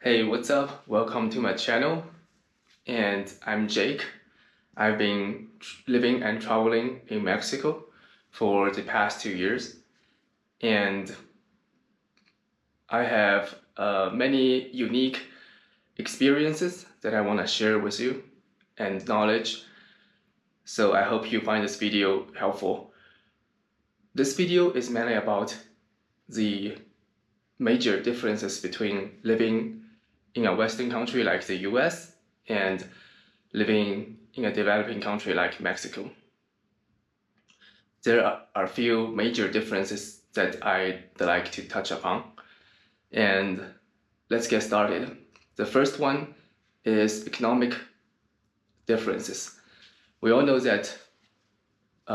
Hey, what's up? Welcome to my channel. And I'm Jake. I've been living and traveling in Mexico for the past 2 years. And I have many unique experiences that I want to share with you and knowledge. So I hope you find this video helpful. This video is mainly about the major differences between living in a Western country like the US and living in a developing country like Mexico. There are a few major differences that I'd like to touch upon, and let's get started. The first one is economic differences. We all know that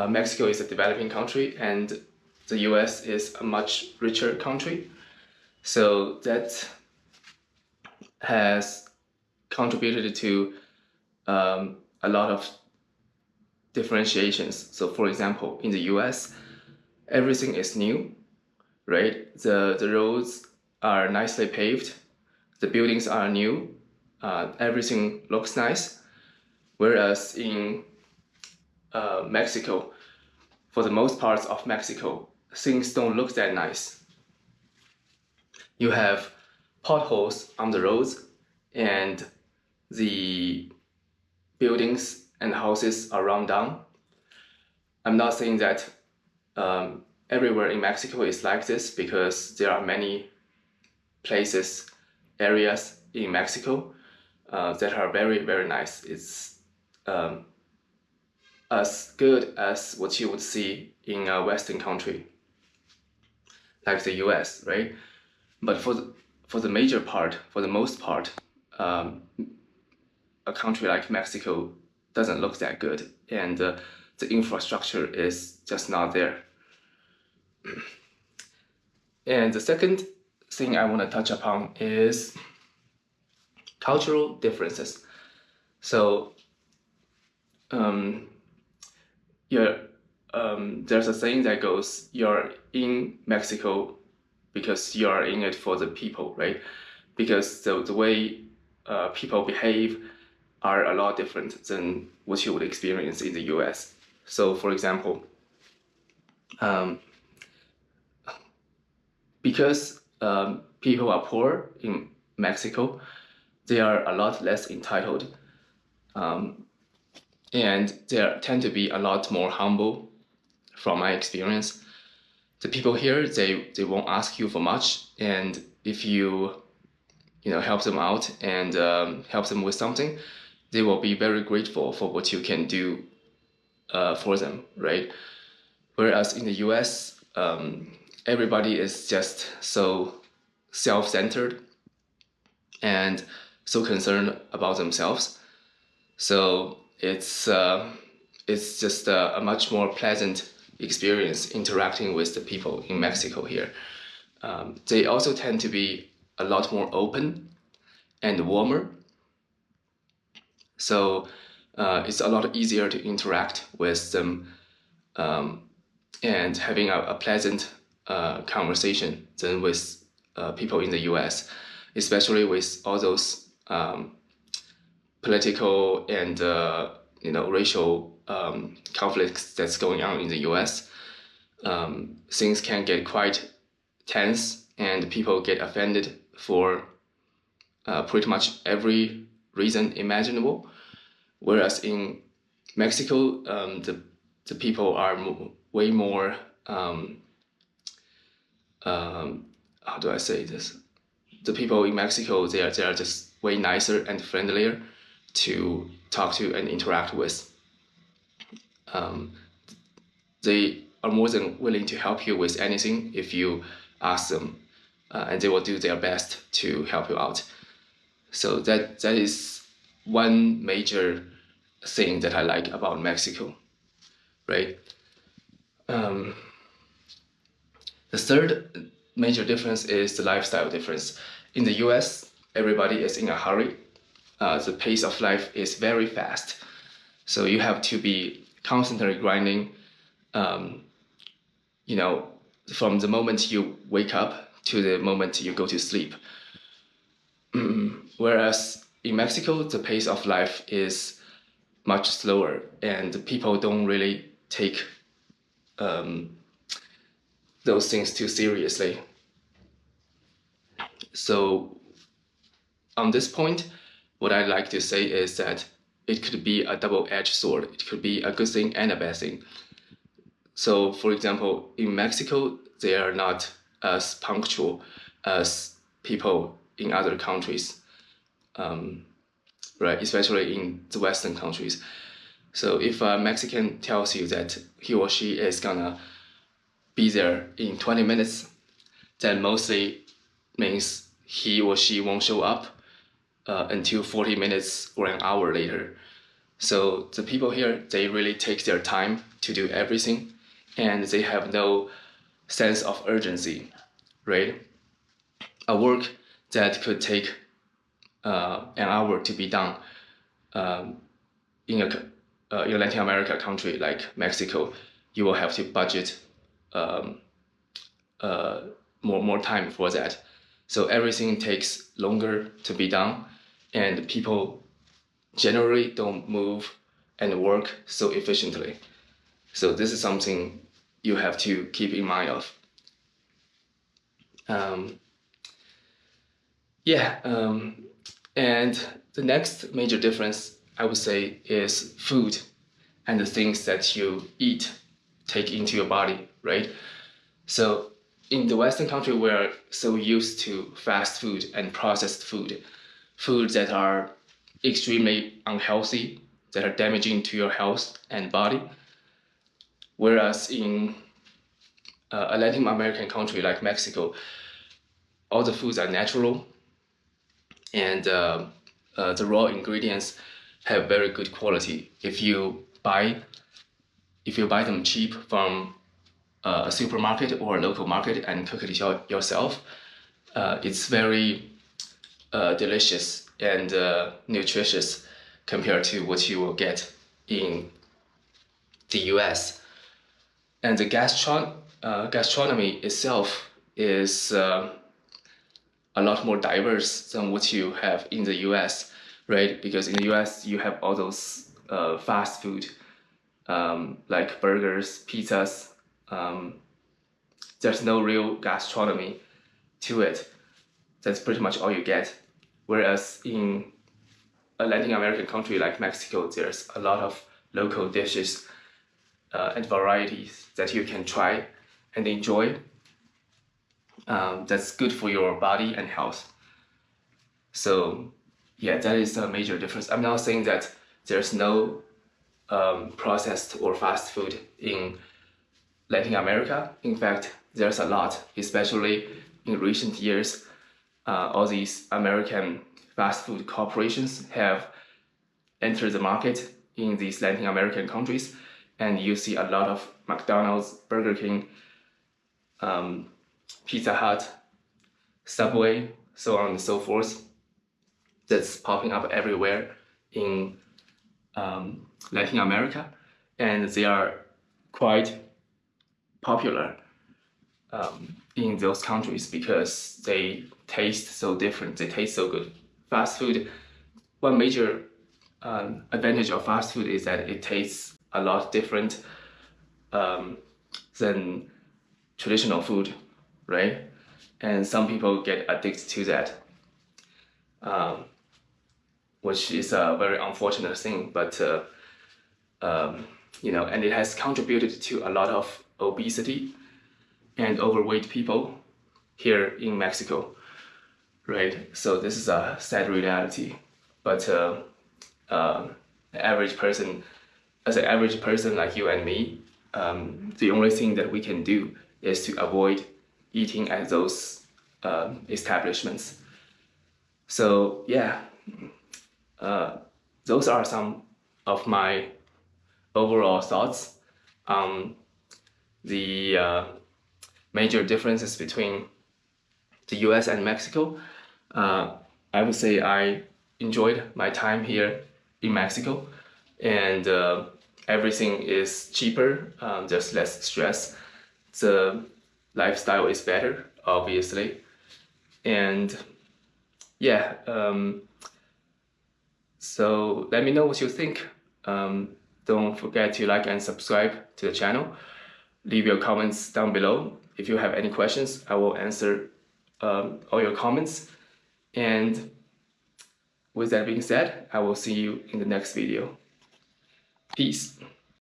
Mexico is a developing country and the US is a much richer country. So that has contributed to a lot of differentiations. So for example, in the US, everything is new, right? The roads are nicely paved, the buildings are new, everything looks nice. Whereas in Mexico, for the most parts of Mexico, things don't look that nice. You have potholes on the roads, and the buildings and houses are run down. I'm not saying that everywhere in Mexico is like this, because there are many places, areas in Mexico that are very, very nice. It's as good as what you would see in a Western country like the US, right? But for the major part, for the most part, a country like Mexico doesn't look that good, and the infrastructure is just not there. And the second thing I want to touch upon is cultural differences. So, there's a saying that goes, you're in Mexico because you're in it for the people, right? Because the way people behave are a lot different than what you would experience in the US. So, for example, because people are poor in Mexico, they are a lot less entitled, and they tend to be a lot more humble. From my experience, the people here, they won't ask you for much, and if you help them out and help them with something, they will be very grateful for what you can do for them, right? Whereas in the US, everybody is just so self-centered and so concerned about themselves. So it's just a much more pleasant experience interacting with the people in Mexico here. They also tend to be a lot more open and warmer. So it's a lot easier to interact with them and having a pleasant conversation than with people in the US, especially with all those political and racial conflicts that's going on in the US. Things can get quite tense, and people get offended for pretty much every reason imaginable. Whereas in Mexico, the people are way more how do I say this? The people in Mexico, they are just way nicer and friendlier to talk to and interact with. They are more than willing to help you with anything if you ask them, and they will do their best to help you out. So that is one major thing that I like about Mexico, right? The third major difference is the lifestyle difference. In the US, everybody is in a hurry. The pace of life is very fast. So you have to be constantly grinding, from the moment you wake up to the moment you go to sleep. Whereas in Mexico, the pace of life is much slower, and people don't really take those things too seriously. So on this point, what I'd like to say is that it could be a double-edged sword. It could be a good thing and a bad thing. So, for example, in Mexico, they are not as punctual as people in other countries, right? Especially in the Western countries. So if a Mexican tells you that he or she is gonna be there in 20 minutes, that mostly means he or she won't show up until 40 minutes or an hour later. So the people here, they really take their time to do everything, and they have no sense of urgency, right? A work that could take an hour to be done in a Latin America country like Mexico, you will have to budget more time for that. So everything takes longer to be done, and people generally don't move and work so efficiently. So this is something you have to keep in mind of. And the next major difference, I would say, is food and the things that you eat take into your body, right? So in the Western country, we're so used to fast food and processed food, foods that are extremely unhealthy, that are damaging to your health and body. Whereas in a Latin American country like Mexico, all the foods are natural, and the raw ingredients have very good quality. If you buy them cheap from a supermarket or a local market and cook it yourself, it's very delicious and nutritious compared to what you will get in the US. And the gastronomy itself is a lot more diverse than what you have in the US, right? Because in the US, you have all those fast food, like burgers, pizzas. There's no real gastronomy to it. That's pretty much all you get. Whereas in a Latin American country like Mexico, there's a lot of local dishes and varieties that you can try and enjoy. That's good for your body and health. So yeah, that is a major difference. I'm not saying that there's no processed or fast food in Latin America. In fact, there's a lot, especially in recent years. All these American fast food corporations have entered the market in these Latin American countries, and you see a lot of McDonald's, Burger King, Pizza Hut, Subway, so on and so forth. That's popping up everywhere in Latin America, and they are quite popular in those countries because they taste so different. They taste so good. Fast food, one major advantage of fast food is that it tastes a lot different than traditional food, right? And some people get addicted to that, which is a very unfortunate thing. But and it has contributed to a lot of obesity and overweight people here in Mexico, right? So this is a sad reality. But the average person, as an average person like you and me, the only thing that we can do is to avoid eating at those establishments. So yeah, those are some of my overall thoughts on the major differences between the US and Mexico. I would say I enjoyed my time here in Mexico, and everything is cheaper, there's less stress, the lifestyle is better, obviously, and yeah, so let me know what you think. Don't forget to like and subscribe to the channel. Leave your comments down below. If you have any questions, I will answer all your comments. And with that being said, I will see you in the next video. Peace.